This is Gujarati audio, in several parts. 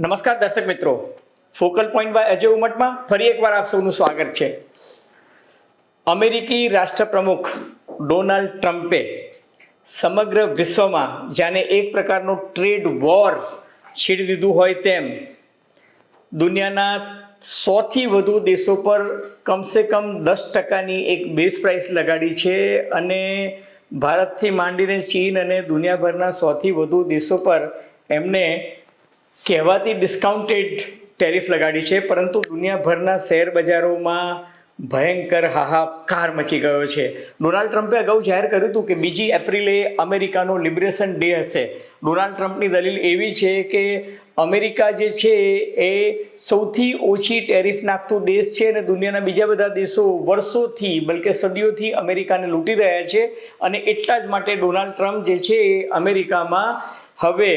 નમસ્કાર દર્શક મિત્રો, ફોકલ પોઈન્ટ બાય અજય ઉમટમાં ફરી એકવાર આપ સૌનું સ્વાગત છે. અમેરિકી રાષ્ટ્રપ્રમુખ ડોનાલ્ડ ટ્રમ્પે સમગ્ર વિશ્વમાં જાણે એક પ્રકારનો ટ્રેડ વોર છેડી દીધું હોય તેમ દુનિયાના 100થી વધુ દેશો પર કમસે કમ 10% એક બેઝ પ્રાઇસ લગાડી છે અને ભારતથી માંડીને ચીન અને દુનિયાભરના 100થી વધુ દેશો પર એમને કહેવાતી ડિસ્કાઉન્ટેડ ટેરિફ લગાડી છે. પરંતુ દુનિયાભરના શેર બજારોમાં ભયંકર હાહાકાર મચી ગયો છે. ડોનાલ્ડ ટ્રમ્પે અગાઉ જાહેર કર્યું હતું કે 2 એપ્રિલે અમેરિકાનો લિબરેશન ડે હશે. ડોનાલ્ડ ટ્રમ્પની દલીલ એવી છે કે અમેરિકા જે છે એ સૌથી ઓછી ટેરિફ નાખતો દેશ છે અને દુનિયાના બીજા બધા દેશો વર્ષોથી બલકે સદીઓથી અમેરિકાને લૂંટી રહ્યા છે અને એટલા જ માટે ડોનાલ્ડ ટ્રમ્પ જે છે એ અમેરિકામાં હવે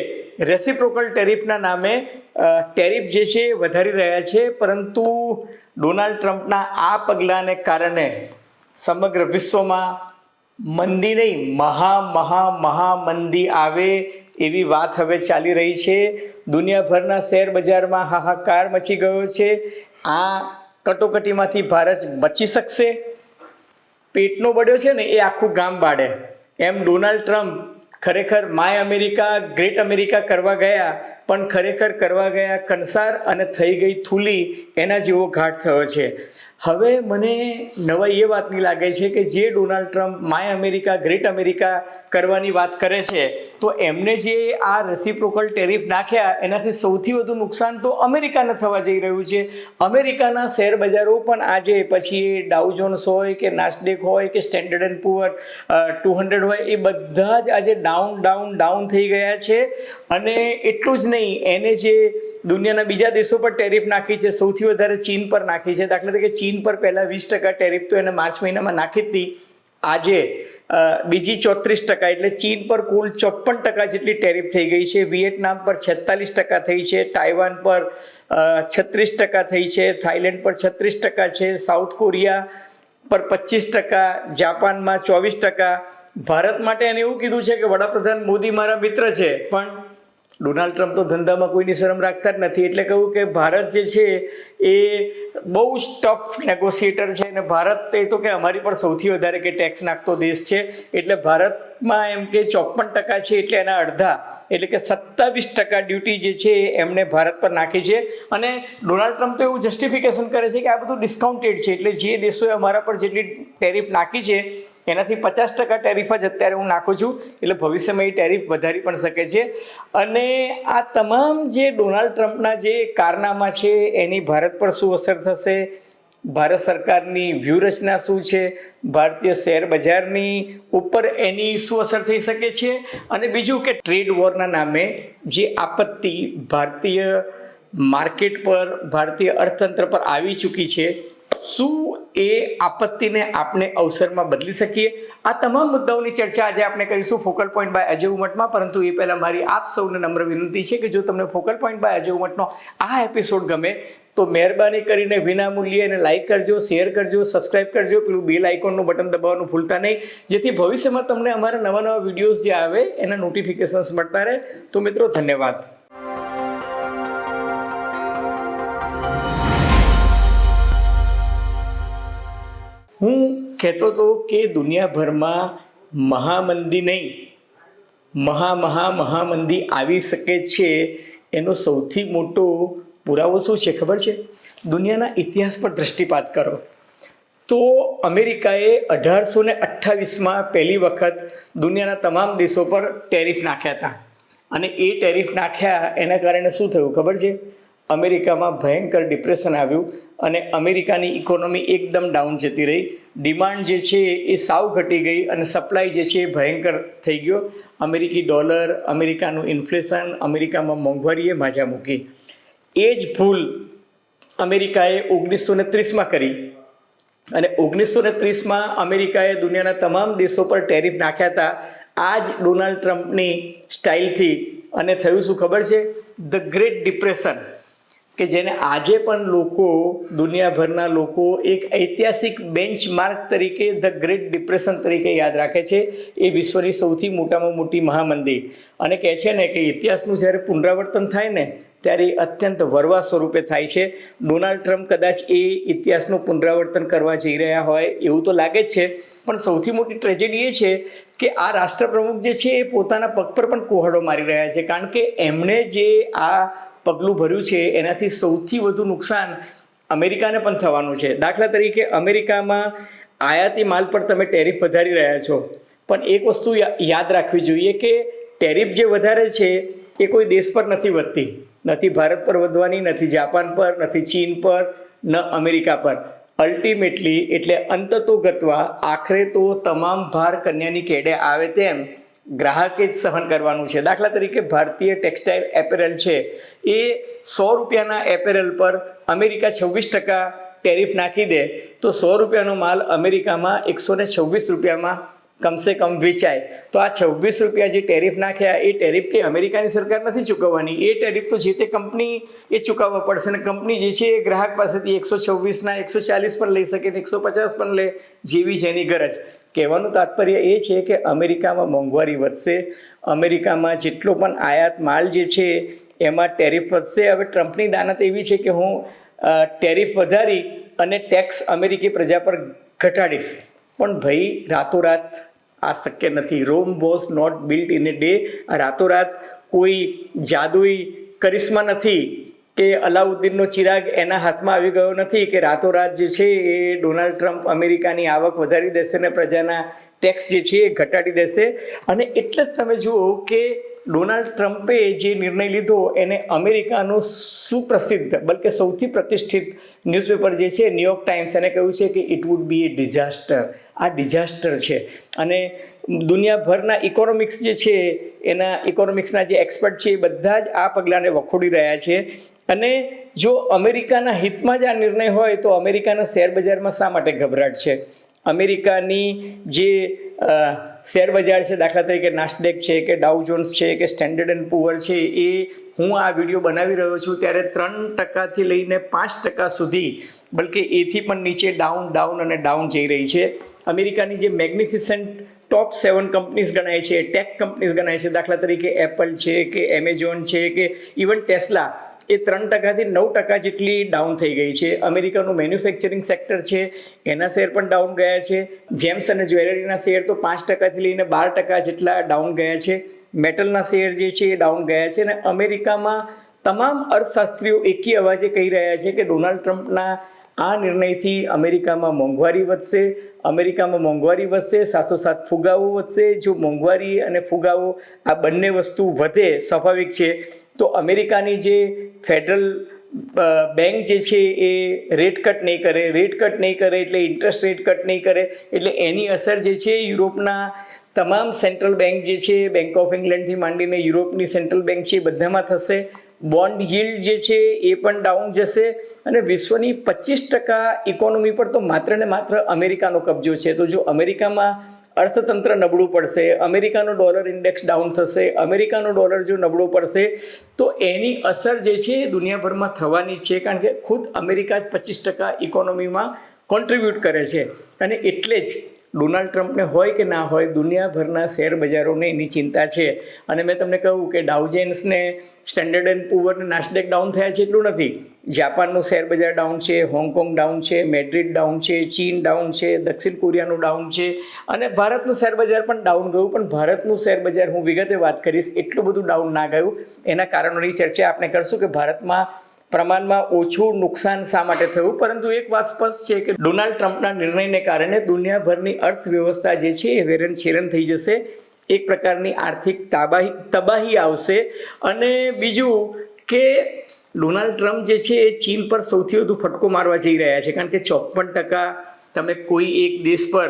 રેસિપ્રોકલ ટેરિફના નામે ટેરિફ જે છે વધારી રહ્યા છે. પરંતુ ડોનાલ્ડ ટ્રમ્પના આ પગલાંને કારણે સમગ્ર વિશ્વમાં મંદી નહીં મહામંદી આવે એવી વાત હવે ચાલી રહી છે. દુનિયાભરના શેર બજારમાં હાહાકાર મચી ગયો છે. આ કટોકટીમાંથી ભારત બચી શકશે? પેટનો બળ્યો છે ને એ આખું ગામ બાળે, એમ ડોનાલ્ડ ટ્રમ્પ ખરેખર માય અમેરિકા ગ્રેટ અમેરિકા કરવા ગયા પણ ખરેખર કરવા ગયા કંસાર અને થઈ ગઈ થૂલી એના જેવો ઘાટ થયો છે. હવે મને નવાઈ એ વાતની લાગે છે કે જે Donald Trump my America great America કરવાની વાત કરે છે તો એમને જે આ રેસિપ્રોકલ ટેરિફ નાખ્યા એનાથી સૌથી વધુ નુકસાન તો અમેરિકાને થવા જઈ રહ્યું છે. અમેરિકાના શેર બજારો પણ આજે પછી ડાઉ જોન્સ હોય કે નાસ્ડેક હોય કે સ્ટેન્ડર્ડ એન્ડ પુઅર 200 હોય એ બધા જ આજે ડાઉન થઈ ગયા છે. અને એટલું જ નહીં, એને જે દુનિયાના બીજા દેશો પર ટેરિફ નાખી છે, સૌથી વધારે ચીન પર નાખી છે. દાખલા તરીકે ચીન પર પહેલાં 20% ટેરિફ તો એને માર્ચ મહિનામાં નાખી જ હતી. આજે બીજી 34%, એટલે ચીન પર કુલ 54% જેટલી ટેરિફ થઈ ગઈ છે. વિયેટનામ પર 46% થઈ છે, તાઇવાન પર 36% થઈ છે, થાઈલેન્ડ પર 36% છે, સાઉથ કોરિયા પર 25%, જાપાનમાં 24%. ભારત માટે એને એવું કીધું છે કે વડાપ્રધાન મોદી મારા મિત્ર છે, પણ ડોનાલ્ડ ટ્રમ્પ તો ધંધામાં કોઈની શરમ રાખતા જ નથી. એટલે કહ્યું કે ભારત જે છે એ બહુ જ ટફ નેગોશિએટર છે અને ભારત એ તો કે અમારી પર સૌથી વધારે કે ટેક્સ નાખતો દેશ છે. એટલે ભારતમાં એમ કે 54% છે, એટલે એના અડધા એટલે કે 27% ડ્યુટી જે છે એમને ભારત પર નાખી છે. અને ડોનાલ્ડ ટ્રમ્પ તો એવું જસ્ટિફિકેશન કરે છે કે આ બધું ડિસ્કાઉન્ટેડ છે, એટલે જે દેશોએ અમારા પર જેટલી ટેરિફ નાખી છે એનાથી 50% ટેરિફ જ અત્યારે હું નાખું છું, એટલે ભવિષ્યમાં એ ટેરિફ વધારી પણ શકે છે. અને આ તમામ જે ડોનાલ્ડ ટ્રમ્પના જે કારનામા છે એની ભારત પર શું અસર થશે, ભારત સરકારની વ્યૂહરચના શું છે, ભારતીય શેર બજારની ઉપર એની શું અસર થઈ શકે છે, અને બીજું કે ટ્રેડ વોરના નામે જે આપત્તિ ભારતીય માર્કેટ પર ભારતીય અર્થતંત્ર પર આવી ચૂકી છે, શું એ આપત્તિને આપણે અવસરમાં બદલી શકીએ? આ તમામ મુદ્દાઓની ચર્ચા આજે આપણે કરીશું ફોકલ પોઈન્ટ બાય અજય ઉમટમાં. પરંતુ એ પહેલાં મારી આપ સૌને નમ્ર વિનંતી છે કે જો તમને ફોકલ પોઈન્ટ બાય અજય ઉમટનો આ એપિસોડ ગમે તો મહેરબાની કરીને વિનામૂલ્યે એને લાઇક કરજો, શેર કરજો, સબસ્ક્રાઇબ કરજો, પેલું બેલ આઇકોનનું બટન દબાવવાનું ભૂલતા નહીં, જેથી ભવિષ્યમાં તમને અમારા નવા વિડીયોઝ જે આવે એના નોટિફિકેશન્સ મળતા રહે. તો મિત્રો, ધન્યવાદ. હું કહેતો હતો કે દુનિયાભરમાં મહામંદી નહીં મહામંદી આવી શકે છે. એનો સૌથી મોટો પુરાવો શું છે ખબર છે? દુનિયાના ઇતિહાસ પર દૃષ્ટિપાત કરો તો અમેરિકાએ 1828માં પહેલી વખત દુનિયાના તમામ દેશો પર ટેરિફ નાખ્યા હતા. અને એ ટેરિફ નાખ્યા એના કારણે શું થયું ખબર છે? અમેરિકામાં ભયંકર ડિપ્રેશન આવ્યું અને અમેરિકાની ઇકોનોમી એકદમ ડાઉન જતી રહી. ડિમાન્ડ જે છે એ સાવ ઘટી ગઈ અને સપ્લાય જે છે એ ભયંકર થઈ ગયો. અમેરિકી ડોલર, અમેરિકાનું ઇન્ફ્લેશન, અમેરિકામાં મોંઘવારીએ માજા મૂકી. એ જ ભૂલ અમેરિકાએ 1930માં કરી અને 1930માં અમેરિકાએ દુનિયાના તમામ દેશો પર ટેરિફ નાખ્યા હતા આ જ ડોનાલ્ડ ટ્રમ્પની સ્ટાઇલથી. અને થયું શું ખબર છે? ધ ગ્રેટ ડિપ્રેશન, કે જેને આજે પણ લોકો, દુનિયાભરના લોકો એક ઐતિહાસિક બેન્ચમાર્ક તરીકે ધ ગ્રેટ ડિપ્રેશન તરીકે યાદ રાખે છે. એ વિશ્વની સૌથી મોટામાં મોટી મહામંદી. અને કહે છે ને કે ઇતિહાસનું જ્યારે પુનરાવર્તન થાય ને ત્યારે અત્યંત વરવા સ્વરૂપે થાય છે. ડોનાલ્ડ ટ્રમ્પ કદાચ એ ઇતિહાસનું પુનરાવર્તન કરવા જઈ રહ્યા હોય એવું તો લાગે જ છે, પણ સૌથી મોટી ટ્રેજેડી એ છે કે આ રાષ્ટ્રપ્રમુખ જે છે એ પોતાના પગ પર પણ કુહાડો મારી રહ્યા છે, કારણ કે એમણે જે આ પગલું ભર્યું છે એનાથી સૌથી વધુ નુકસાન અમેરિકાને પણ થવાનું છે. દાખલા તરીકે અમેરિકામાં આયાતી માલ પર તમે ટેરિફ વધારી રહ્યા છો, પણ એક વસ્તુ યાદ રાખવી જોઈએ કે ટેરિફ જે વધારે છે એ કોઈ દેશ પર નથી વધતી, નથી ભારત પર વધવાની, નથી જાપાન પર, નથી ચીન પર, ન અમેરિકા પર. અલ્ટિમેટલી એટલે અંતતોગત્વા આખરે તો તમામ ભાર કન્યાની કેડે આવે તેમ ગ્રાહકે જ સહન કરવાનું છે. દાખલા તરીકે ભારતીય ટેક્સટાઇલ એપેરલ છે એ 100 રૂપિયાના એપેરલ પર અમેરિકા 26% ટેરિફ નાખી દે તો 100 રૂપિયાનો માલ અમેરિકામાં 126 રૂપિયામાં કમસે કમ વેચાય. તો આ 26 રૂપિયા જે ટેરિફ નાખ્યા એ ટેરિફ કે અમેરિકાની સરકાર નથી ચૂકવવાની, એ ટેરિફ તો જે તે કંપની એ ચૂકવવા પડશે, અને કંપની જે છે એ ગ્રાહક પાસેથી 126ના 140 પણ લઈ શકે, 150 પણ લે, જેવી જેની ગરજ. કહેવાનું તાત્પર્ય એ છે કે અમેરિકામાં મોંઘવારી વધશે, અમેરિકામાં જેટલો પણ આયાત માલ જે છે એમાં ટેરિફ વધશે. હવે ટ્રમ્પની દાનત એવી છે કે હું ટેરિફ વધારી અને ટેક્સ અમેરિકી પ્રજા પર ઘટાડીશ, પણ ભાઈ રાતોરાત આ શક્ય નથી. Rome was not built in a day. આ રાતોરાત કોઈ જાદુઈ કરિશ્મા નથી કે અલાઉદ્દીનનો ચિરાગ એના હાથમાં આવી ગયો નથી કે રાતોરાત જે છે એ ડોનાલ્ડ ટ્રમ્પ અમેરિકાની આવક વધારી દેશે ને પ્રજાના ટેક્સ જે છે એ ઘટાડી દેશે. અને એટલે જ તમે જુઓ કે ડોનાલ્ડ ટ્રમ્પે જે નિર્ણય લીધો એને અમેરિકાનું સુપ્રસિદ્ધ બલકે સૌથી પ્રતિષ્ઠિત ન્યૂઝપેપર જે છે ન્યૂયોર્ક ટાઈમ્સ એને કહ્યું છે કે it would be A disaster. આ ડિઝાસ્ટર છે. અને દુનિયાભરના ઇકોનોમિક્સ જે છે એના ઇકોનોમિક્સના જે એક્સપર્ટ છે એ બધા જ આ પગલાંને વખોડી રહ્યા છે. અને જો અમેરિકાના હિતમાં જ આ નિર્ણય હોય તો અમેરિકાના શેર બજારમાં શા માટે ગભરાટ છે? અમેરિકાની જે શેર બજાર છે, દાખલા તરીકે નાસ્ડેક છે કે ડાઉ જોન્સ છે કે સ્ટેન્ડર્ડ એન્ડ પુઅર છે, એ હું આ વિડીયો બનાવી રહ્યો છું ત્યારે 3% લઈને 5% સુધી, બલકે એથી પણ નીચે ડાઉન જઈ રહી છે. અમેરિકાની જે મેગ્નિફિસન્ટ ટોપ 7 કંપનીઝ ગણાય છે, ટેક કંપનીઝ ગણાય છે, દાખલા તરીકે એપલ છે કે એમેઝોન છે કે ઇવન ટેસ્લા, એ 3%થી 9% જેટલી ડાઉન થઈ ગઈ છે. અમેરિકાનું મેન્યુફેક્ચરિંગ સેક્ટર છે એના શેર પણ ડાઉન ગયા છે. જેમ્સ અને જ્વેલરીના શેર તો 5%થી લઈને 12% જેટલા ડાઉન ગયા છે. મેટલના શેર જે છે એ ડાઉન ગયા છે. અને અમેરિકામાં તમામ અર્થશાસ્ત્રીઓ એકી અવાજે કહી રહ્યા છે કે ડોનાલ્ડ ટ્રમ્પના આ નિર્ણયથી અમેરિકામાં મોંઘવારી વધશે, સાથોસાથ ફુગાવો વધશે. જો મોંઘવારી અને ફુગાવો આ બંને વસ્તુ વધે, સ્વાભાવિક છે, તો અમેરિકાની જે ફેડરલ બેંક જે છે એ રેટ કટ નહીં કરે એટલે ઇન્ટરેસ્ટ રેટ કટ નહીં કરે, એટલે એની અસર જે છે યુરોપના તમામ સેન્ટ્રલ બેંક જે છે, બેંક ઓફ ઇંગ્લેન્ડથી માંડીને યુરોપની સેન્ટ્રલ બેંક છે એ બધામાં થશે. બોન્ડ yieldજે છે એ પણ ડાઉન જશે. અને વિશ્વની 25% ઇકોનોમી પર તો માત્ર ને માત્ર અમેરિકાનો કબજો છે. તો જો અમેરિકામાં અર્થતંત્ર નબળું પડશે, અમેરિકાનો ડોલર ઇન્ડેક્સ ડાઉન થશે, અમેરિકાનો ડોલર જો નબળો પડશે તો એની અસર જે છે એ દુનિયાભરમાં થવાની છે, કારણ કે ખુદ અમેરિકા જ 25% ઇકોનોમીમાં કોન્ટ્રીબ્યુટ કરે છે. અને એટલે જ ડોનાલ્ડ ટ્રમ્પને હોય કે ના હોય, દુનિયાભરના શેર બજારોને એની ચિંતા છે. અને મેં તમને કહ્યું કે ડાઉજેન્સને, સ્ટેન્ડર્ડ એન્ડ પુઅરને, નાસ્ડેક ડાઉન થયા છે એટલું નથી. જાપાનનું શેર બજાર ડાઉન છે, હોંગકોંગ ડાઉન છે, મેડ્રિડ ડાઉન છે, ચીન ડાઉન છે, દક્ષિણ કોરિયાનું ડાઉન છે, અને ભારતનું શેર બજાર પણ ડાઉન ગયું. પણ ભારતનું શેર બજાર હું વિગતે વાત કરીશ, એટલું બધું ડાઉન ના ગયું. એના કારણોની ચર્ચા આપણે કરશું કે ભારતમાં પ્રમાણમાં ઓછું નુકસાન શા માટે થયું. પરંતુ એક વાત સ્પષ્ટ છે કે ડોનાલ્ડ ટ્રમ્પના નિર્ણયને કારણે દુનિયાભરની અર્થવ્યવસ્થા જે છે એ વેરનછેરન થઈ જશે, એક પ્રકારની આર્થિક તબાહી આવશે. અને બીજું કે ડોનાલ્ડ ટ્રમ્પ જે છે એ ચીન પર સૌથી વધુ ફટકો મારવા જઈ રહ્યા છે, કારણ કે 54% તમે કોઈ એક દેશ પર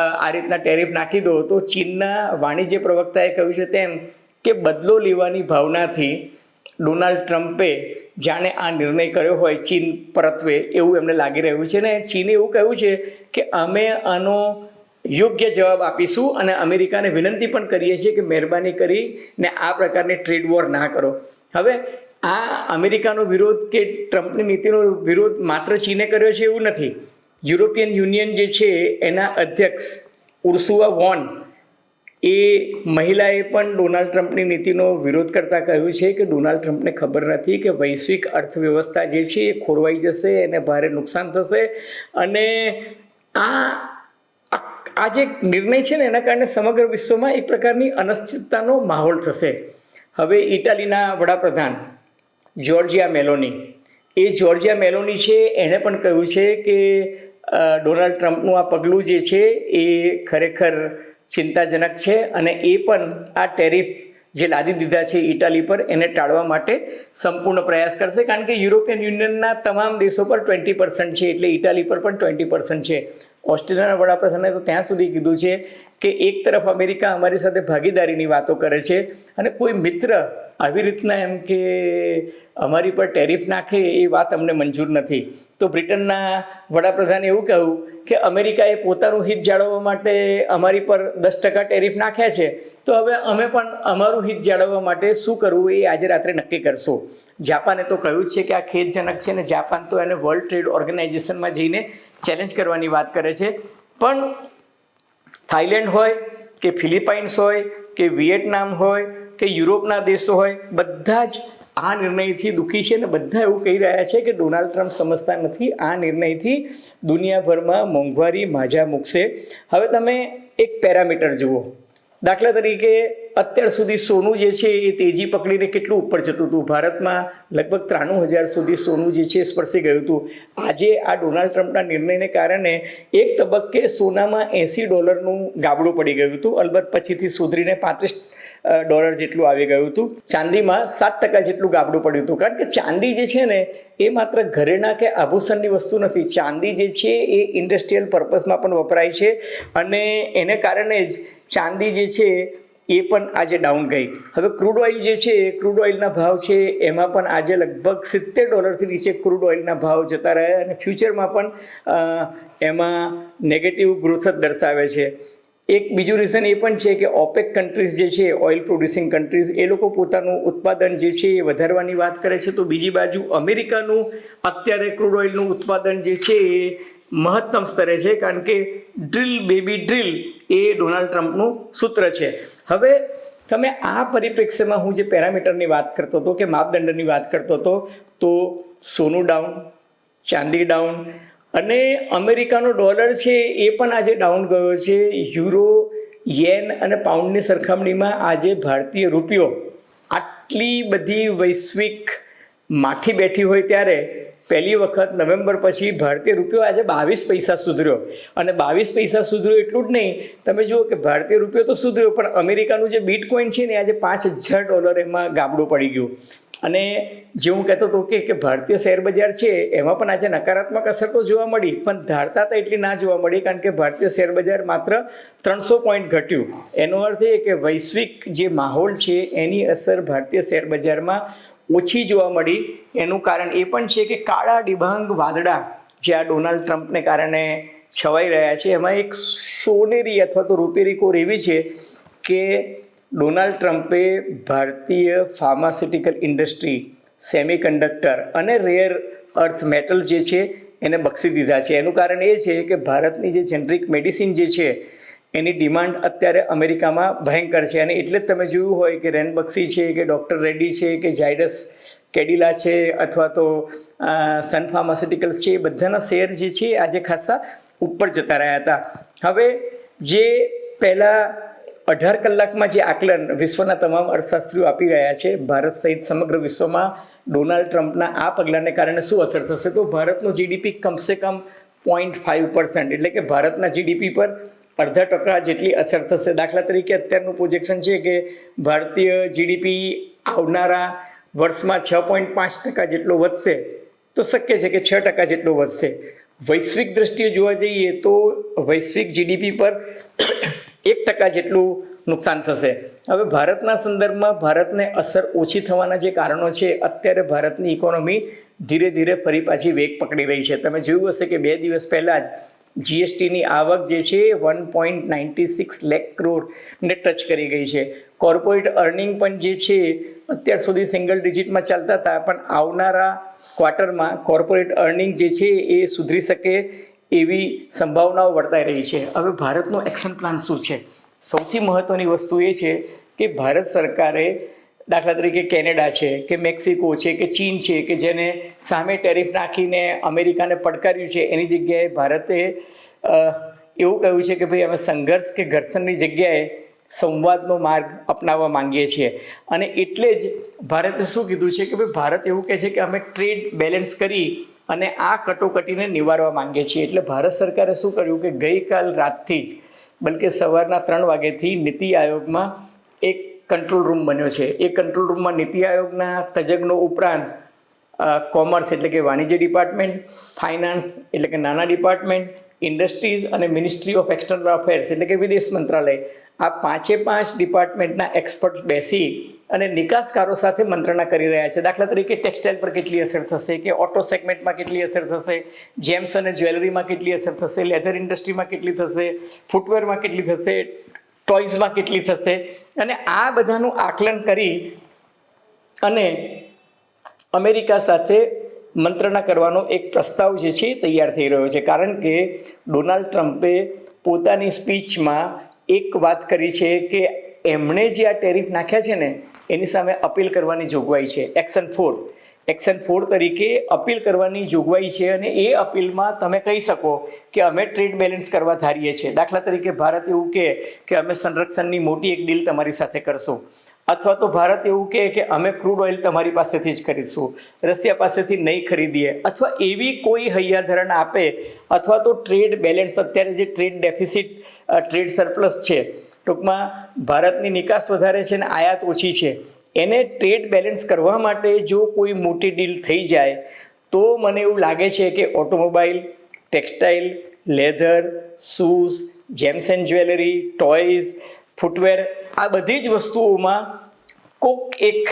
આ રીતના ટેરિફ નાખી દો તો ચીનના વાણિજ્ય પ્રવક્તાએ કહ્યું છે તેમ કે બદલો લેવાની ભાવનાથી ડોનાલ્ડ ટ્રમ્પે જાણે આ નિર્ણય કર્યો હોય ચીન પરત્વે એવું એમને લાગી રહ્યું છે. ને ચીને એવું કહ્યું છે કે અમે આનો યોગ્ય જવાબ આપીશું અને અમેરિકાને વિનંતી પણ કરીએ છીએ કે મહેરબાની કરીને આ પ્રકારની ટ્રેડ વોર ના કરો. હવે આ અમેરિકાનો વિરોધ કે ટ્રમ્પની નીતિનો વિરોધ માત્ર ચીને કર્યો છે એવું નથી. યુરોપિયન યુનિયન જે છે એના અધ્યક્ષ ઉર્સુલા વોન એ મહિલાએ પણ ડોનાલ્ડ ટ્રમ્પની નીતિનો વિરોધ કરતાં કહ્યું છે કે ડોનાલ્ડ ટ્રમ્પને ખબર નથી કે વૈશ્વિક અર્થવ્યવસ્થા જે છે એ ખોરવાઈ જશે, એને ભારે નુકસાન થશે અને આ જે નિર્ણય છે ને એના કારણે સમગ્ર વિશ્વમાં એક પ્રકારની અનિશ્ચિતતાનો માહોલ થશે. હવે ઇટાલીના વડાપ્રધાન જોર્જિયા મેલોની છે એણે પણ કહ્યું છે કે ડોનાલ્ડ ટ્રમ્પનું આ પગલું જે છે એ ખરેખર ચિંતાજનક છે અને એ પણ આ ટેરિફ જે લાદી દીધા છે ઇટાલી પર એને ટાળવા માટે સંપૂર્ણ પ્રયાસ કરશે, કારણ કે યુરોપિયન યુનિયનના તમામ દેશો પર 20% છે, એટલે ઇટાલી પર પણ 20% છે. ઓસ્ટ્રેલિયાના વડાપ્રધાને તો ત્યાં સુધી કીધું છે કે એક તરફ અમેરિકા અમારી સાથે ભાગીદારીની વાતો કરે છે અને કોઈ મિત્ર આવી રીતના એમ કે અમારી પર ટેરિફ નાખે એ વાત અમને મંજૂર નથી. તો બ્રિટનના વડાપ્રધાને એવું કહ્યું કે અમેરિકાએ પોતાનું હિત જાળવવા માટે અમારી પર 10% ટેરિફ નાખ્યા છે, તો હવે અમે પણ અમારું હિત જાળવવા માટે શું કરવું એ આજે રાત્રે નક્કી કરશું. જાપાને તો કહ્યું છે કે આ ખેદજનક છે ને જાપાન તો એને વર્લ્ડ ટ્રેડ ઓર્ગેનાઇઝેશનમાં જઈને ચેલેન્જ કરવાની વાત કરે છે. પણ થાઈલેન્ડ હોય કે ફિલિપાઇન્સ હોય કે વિયેટનામ હોય કે યુરોપના દેશો હોય, બધા જ આ નિર્ણયથી દુઃખી છે ને બધા એવું કહી રહ્યા છે કે ડોનાલ્ડ ટ્રમ્પ સમજતા નથી, આ નિર્ણયથી દુનિયાભરમાં મોંઘવારી માજા મૂકશે. હવે તમે એક પેરામીટર જુઓ, દાખલા તરીકે અત્યાર સુધી સોનું જે છે એ તેજી પકડીને કેટલું ઉપર જતું હતું. ભારતમાં લગભગ 93,000 સુધી સોનું જે છે સ્પર્શી ગયું હતું. આજે આ ડોનાલ્ડ ટ્રમ્પના નિર્ણયને કારણે એક તબક્કે સોનામાં $80 ગાબડું પડી ગયું હતું. અલબત્ત પછીથી સુધરીને $35 જેટલું આવી ગયું હતું. ચાંદીમાં 7% જેટલું ગાબડું પડ્યું હતું, કારણ કે ચાંદી જે છે ને એ માત્ર ઘરેણા કે આભૂષણની વસ્તુ નથી. ચાંદી જે છે એ ઇન્ડસ્ટ્રીયલ પર્પઝમાં પણ વપરાય છે અને એને કારણે જ ચાંદી જે છે એ પણ આજે ડાઉન ગઈ. હવે ક્રૂડ ઓઇલ જે છે, ક્રૂડ ઓઇલના ભાવ છે એમાં પણ આજે લગભગ $70 નીચે ક્રૂડ ઓઇલના ભાવ જતા રહ્યા અને ફ્યુચરમાં પણ એમાં નેગેટિવ ગ્રોથ જ દર્શાવે છે. એક બીજું રીઝન એ પણ છે કે ઓપેક કન્ટ્રીઝ જે છે, ઓઇલ પ્રોડ્યુસિંગ કન્ટ્રીઝ, એ લોકો પોતાનું ઉત્પાદન જે છે એ વધારવાની વાત કરે છે. તો બીજી બાજુ અમેરિકાનું અત્યારે ક્રૂડ ઓઇલનું ઉત્પાદન જે છે એ મહત્તમ સ્તરે છે, કારણ કે ડ્રીલ બેબી ડ્રીલ એ ડોનાલ્ડ ટ્રમ્પનું સૂત્ર છે. હવે તમે આ પરિપ્રેક્ષ્યમાં હું જે પેરામીટરની વાત કરતો હતો કે માપદંડની વાત કરતો હતો, તો સોનું ડાઉન, ચાંદી ડાઉન અને અમેરિકાનો ડોલર છે એ પણ આજે ડાઉન ગયો છે. યુરો, યેન અને પાઉન્ડની સરખામણીમાં આજે ભારતીય રૂપિયો આટલી બધી વૈશ્વિક માઠી બેઠી હોય ત્યારે પહેલી વખત નવેમ્બર પછી ભારતીય રૂપિયો આજે 22 પૈસા સુધર્યો. અને 22 પૈસા સુધર્યો એટલું જ નહીં, તમે જુઓ કે ભારતીય રૂપિયો તો સુધર્યો પણ અમેરિકાનું જે બિટકોઇન છે ને આજે $5,000 એમાં ગાબડું પડી ગયું. અને જે હું કહેતો હતો કે ભારતીય શેર બજાર છે એમાં પણ આજે નકારાત્મક અસર તો જોવા મળી, પણ ધારતા તો એટલી ના જોવા મળી, કારણ કે ભારતીય શેર બજાર માત્ર 300 પોઈન્ટ ઘટ્યું. એનો અર્થ એ કે વૈશ્વિક જે માહોલ છે એની અસર ભારતીય શેર બજારમાં ઓછી જોવા મળી. એનું કારણ એ પણ છે કે કાળા ડિબાંગ વાદળા જે આ ડોનાલ્ડ ટ્રમ્પને કારણે છવાઈ રહ્યા છે એમાં એક સોનેરી અથવા તો રૂપેરી કોર એવી છે કે ડોનાલ્ડ ટ્રમ્પે ભારતીય ફાર્માસ્યુટિકલ ઇન્ડસ્ટ્રી, સેમિકન્ડક્ટર અને રેર અર્થ મેટલ જે છે એને બક્ષી દીધા છે. એનું કારણ એ છે કે ભારતની જે જેનરિક મેડિસિન જે છે એની ડિમાન્ડ અત્યારે અમેરિકામાં ભયંકર છે. અને એટલે જ તમે જોયું હોય કે રેનબક્સી છે કે ડૉક્ટર રેડ્ડી છે કે ઝાયડસ કેડિલા છે અથવા તો સન ફાર્માસ્યુટિકલ્સ છે, એ બધાના શેર જે છે આજે ખાસા ઉપર જતા રહ્યા હતા. હવે જે પહેલાં 18 કલાકમાં જે આકલન વિશ્વના તમામ અર્થશાસ્ત્રીઓ આપી રહ્યા છે, ભારત સહિત સમગ્ર વિશ્વમાં ડોનાલ્ડ ટ્રમ્પના આ પગલાંને કારણે શું અસર થશે, તો ભારતનું જીડીપી કમસે કમ 0.5%, એટલે કે ભારતના જીડીપી પર 0.5% જેટલી અસર થશે. દાખલા તરીકે અત્યારનું પ્રોજેક્શન છે કે ભારતીય જીડીપી આવનારા વર્ષમાં 6.5% જેટલો વધશે, તો શક્ય છે કે 6% જેટલો વધશે. વૈશ્વિક દ્રષ્ટિએ જોવા જઈએ તો વૈશ્વિક જીડીપી પર 1% જેટલું નુકસાન થશે. હવે ભારતના સંદર્ભમાં ભારતને અસર ઓછી થવાના જે કારણો છે, અત્યારે ભારતની ઇકોનોમી ધીરે ધીરે ફરી પાછી વેગ પકડી રહી છે. તમે જોયું હશે કે 2 દિવસ પહેલાં જ જીએસટીની આવક જે છે 1.96 લાખ કરોડને ટચ કરી ગઈ છે. કોર્પોરેટ અર્નિંગ પણ જે છે અત્યાર સુધી સિંગલ ડિજિટમાં ચાલતા હતા, પણ આવનારા ક્વાર્ટરમાં કોર્પોરેટ અર્નિંગ જે છે એ સુધરી શકે એવી સંભાવનાઓ વર્તાઈ રહી છે. હવે ભારતનો એક્શન પ્લાન શું છે સૌથી મહત્ત્વની વસ્તુ એ છે કે ભારત સરકારે દાખલા તરીકે કેનેડા છે કે મેક્સિકો છે કે ચીન છે કે જેને સામે ટેરિફ નાખીને અમેરિકાને પડકાર્યું છે, એની જગ્યાએ ભારતે એવું કહ્યું છે કે ભાઈ અમે સંઘર્ષ કે ઘર્ષણની જગ્યાએ સંવાદનો માર્ગ અપનાવવા માંગીએ છીએ. અને એટલે જ ભારતે શું કીધું છે કે ભાઈ ભારત એવું કહે છે કે અમે ટ્રેડ બેલેન્સ કરી અને આ કટોકટીને નિવારવા માંગીએ છીએ. એટલે ભારત સરકારે શું કર્યું કે ગઈકાલ રાતથી જ, બલકે સવારના 3 વાગ્યાથી નીતિ આયોગમાં એક કંટ્રોલ રૂમ બન્યો છે. એ કંટ્રોલ રૂમમાં નીતિ આયોગના તજજ્ઞો ઉપરાંત કોમર્સ એટલે કે વાણિજ્ય ડિપાર્ટમેન્ટ, ફાઇનાન્સ એટલે કે નાના ડિપાર્ટમેન્ટ, ઇન્ડસ્ટ્રીઝ અને મિનિસ્ટ્રી ઓફ એક્સટર્નલ અફેર્સ એટલે કે વિદેશ મંત્રાલય, આ 5 ડિપાર્ટમેન્ટના એક્સપર્ટ્સ બેસી અને નિકાસકારો સાથે મંત્રણા કરી રહ્યા છે. દાખલા તરીકે ટેક્સટાઇલ પર કેટલી અસર થશે, કે ઓટો સેગમેન્ટમાં કેટલી અસર થશે, જેમ્સ અને જ્વેલરીમાં કેટલી અસર થશે, લેધર ઇન્ડસ્ટ્રીમાં કેટલી થશે, ફૂટવેરમાં કેટલી થશે, ટોયઝમાં કેટલી થશે, અને આ બધાનું આકલન કરી અને અમેરિકા સાથે મંત્રણા કરવાનો એક પ્રસ્તાવ જે છે તૈયાર થઈ રહ્યો છે. કારણ કે ડોનાલ્ડ ટ્રમ્પે પોતાની સ્પીચમાં એક વાત કરી છે કે એમણે જે આ ટેરિફ નાખ્યા છે ને એની સામે અપીલ કરવાની જોગવાઈ છે. એક્શન 4 તરીકે અપીલ કરવાની જોગવાઈ છે. અને એ અપીલમાં તમે કહી શકો કે અમે ટ્રેડ બેલેન્સ કરવા ધારીએ છીએ. દાખલા તરીકે ભારત એવું કહે કે અમે સંરક્ષણની મોટી એક ડીલ તમારી સાથે કરશું, અથવા તો ભારત એવું કહે કે અમે ક્રૂડ ઓઇલ તમારી પાસેથી જ ખરીદશું, રશિયા પાસેથી નહીં ખરીદીએ, અથવા એવી કોઈ હૈયાધરણ આપે, અથવા તો ટ્રેડ બેલેન્સ, અત્યારે જે ટ્રેડ ડેફિસિટ, ટ્રેડ સરપ્લસ છે, ટૂંકમાં ભારતની નિકાસ વધારે છે અને આયાત ઓછી છે, એને ટ્રેડ બેલેન્સ કરવા માટે જો કોઈ મોટી ડીલ થઈ જાય તો મને એવું લાગે છે કે automobile, textile, leather, shoes, gems and jewellery, toys, footwear, આ બધી જ વસ્તુઓમાં કોક એક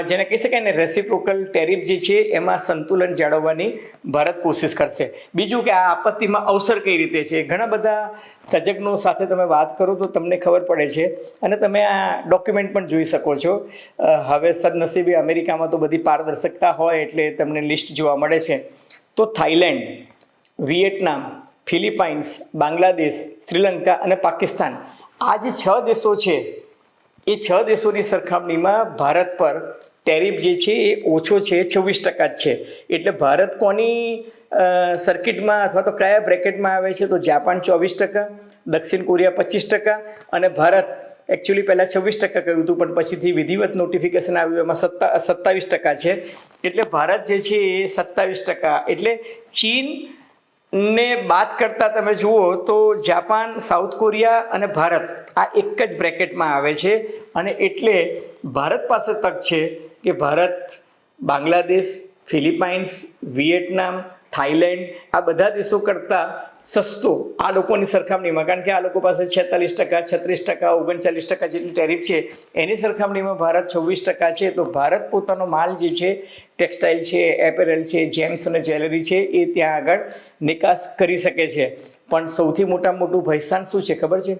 જેને કહી શકાય ને રેસિપ્રોકલ ટેરિફ જે છે એમાં સંતુલન જાળવવાની ભારત કોશિશ કરશે. બીજું કે આ આપત્તિમાં અવસર કઈ રીતે છે, ઘણા બધા તજજ્ઞો સાથે તમે વાત કરો તો તમને ખબર પડે છે. અને તમે આ ડોક્યુમેન્ટ પણ જોઈ શકો છો. હવે સદનસીબે અમેરિકામાં તો બધી પારદર્શકતા હોય એટલે તમને લિસ્ટ જોવા મળે છે. તો થાઈલેન્ડ, વિયેટનામ, ફિલિપાઇન્સ, બાંગ્લાદેશ, શ્રીલંકા અને પાકિસ્તાન, આ જે 6 દેશો છે એ 6 દેશોની સરખામણીમાં ભારત પર ટેરિફ જે છે એ ઓછો છે, 26% જ છે. એટલે ભારત કોની સર્કિટમાં અથવા તો કયા બ્રેકેટમાં આવે છે તો જાપાન 24%, દક્ષિણ કોરિયા 25%, અને ભારત એકચ્યુઅલી પહેલાં 26% કહ્યું હતું પણ પછીથી વિધિવત નોટિફિકેશન આવ્યું એમાં 27% છે. એટલે ભારત જે છે એ 27%. એટલે ચીન ને બાદ કરતાં તમે જુઓ તો જાપાન, સાઉથ કોરિયા અને ભારત આ એક જ બ્રેકેટમાં આવે છે. અને એટલે ભારત પાસે તક છે કે ભારત બાંગ્લાદેશ, ફિલિપાઇન્સ, વિયેટનામ, થાઈલેન્ડ આ બધા દેશો કરતાં સસ્તો આ લોકોની સરખામણીમાં, કારણ કે આ લોકો પાસે 46%, 36%, 39% જેટલી ટેરિફ છે, એની સરખામણીમાં ભારત 26% છે. તો ભારત પોતાનો માલ જે છે, ટેક્સટાઇલ છે, એપેરલ છે, જેમ્સ અને જ્વેલરી છે, એ ત્યાં આગળ નિકાસ કરી શકે છે. પણ સૌથી મોટામાં મોટું ભયસ્થાન શું છે ખબર છે?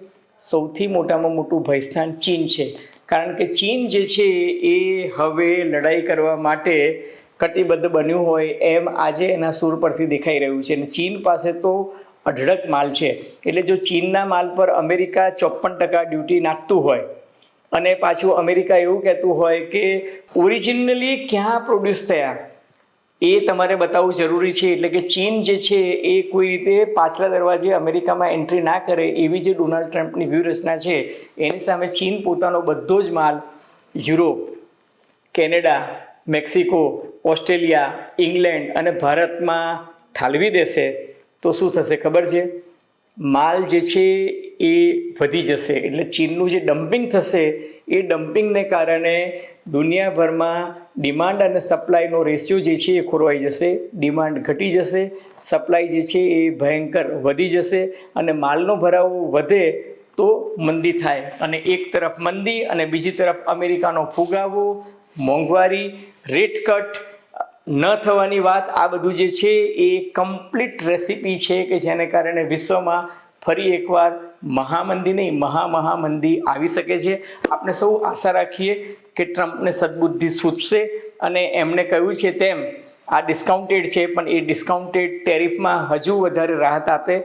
સૌથી મોટામાં મોટું ભયસ્થાન ચીન છે. કારણ કે ચીન જે છે એ હવે લડાઈ કરવા માટે કટિબદ્ધ બન્યું હોય એમ આજે એના સૂર પરથી દેખાઈ રહ્યું છે. અને ચીન પાસે તો અઢળક માલ છે. એટલે જો ચીનના માલ પર અમેરિકા 54% ડ્યુટી નાખતું હોય અને પાછું અમેરિકા એવું કહેતું હોય કે ઓરિજિનલી ક્યાં પ્રોડ્યુસ થયા એ તમારે બતાવવું જરૂરી છે. એટલે કે ચીન જે છે એ કોઈ રીતે પાછલા દરવાજે અમેરિકામાં એન્ટ્રી ના કરે એવી જે ડોનાલ્ડ ટ્રમ્પની વ્યૂહરચના છે એની સામે ચીન પોતાનો બધો જ માલ Europe, Canada, Mexico, Australia, England અને ભારતમાં ઠાલવી દેશે તો શું થશે ખબર છે? માલ જે છે એ વધી જશે. એટલે ચીનનું જે ડમ્પિંગ થશે એ ડમ્પિંગને કારણે દુનિયાભરમાં ડિમાન્ડ અને સપ્લાયનો રેશિયો જે છે એ ખોરવાઈ જશે. ડિમાન્ડ ઘટી જશે, સપ્લાય જે છે એ ભયંકર વધી જશે. અને માલનો ભરાવો વધે તો મંદી થાય. અને એક તરફ મંદી અને બીજી તરફ અમેરિકાનો ફુગાવો, મોંઘવારી, રેટ કટ ન થવાની વાત, આ બધું જે છે એ કમ્પ્લીટ રેસીપી છે કે જેને કારણે વિશ્વમાં ફરી એકવાર મહામંદી નહીં મહામંદી આવી શકે છે. આપણે સૌ આશા રાખીએ કે ટ્રમ્પને સદબુદ્ધિ સૂચશે અને એમણે કહ્યું છે તેમ આ ડિસ્કાઉન્ટેડ છે, પણ એ ડિસ્કાઉન્ટેડ ટેરિફમાં હજુ વધારે રાહત આપે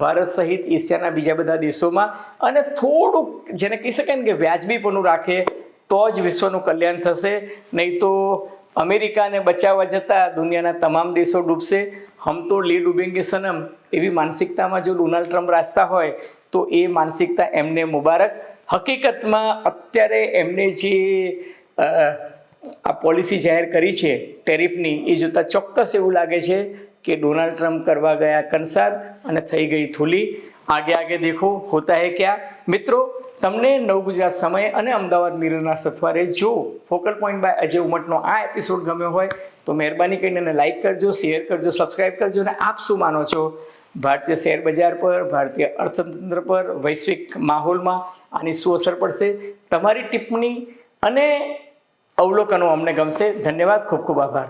ભારત સહિત એશિયાના બીજા બધા દેશોમાં, અને થોડુંક જેને કહી શકાય ને કે વ્યાજબીપણું રાખે તો જ વિશ્વનું કલ્યાણ થશે. નહીં તો અમેરિકાને બચાવવા જતાં દુનિયાના તમામ દેશો ડૂબશે. હમ તો લે ડૂબેંગે સનમ એવી માનસિકતામાં જો ડોનાલ્ડ ટ્રમ્પ રાખતા હોય તો એ માનસિકતા એમને મુબારક. હકીકતમાં અત્યારે એમને જે આ પોલિસી જાહેર કરી છે ટેરિફની, એ જોતાં ચોક્કસ એવું લાગે છે કે ડોનાલ્ડ ટ્રમ્પ કરવા ગયા કંસાર અને થઈ ગઈ થૂલી. આગે આગે દેખો હોતા હે ક્યાં. મિત્રો, તમને નવ ગુજરાત સમય અને અમદાવાદ મિરરના સથવારે જો ફોકલ પોઈન્ટ બાય અજય ઉમટનો આ એપિસોડ ગમ્યો હોય તો મહેરબાની કરીને એને લાઇક કરજો, શેર કરજો, સબસ્ક્રાઈબ કરજો. અને આપ શું માનો છો ભારતીય શેર બજાર પર, ભારતીય અર્થતંત્ર પર, વૈશ્વિક માહોલમાં આની શું અસર પડશે? તમારી ટિપ્પણી અને અવલોકનો અમને ગમશે. ધન્યવાદ, ખૂબ ખૂબ આભાર.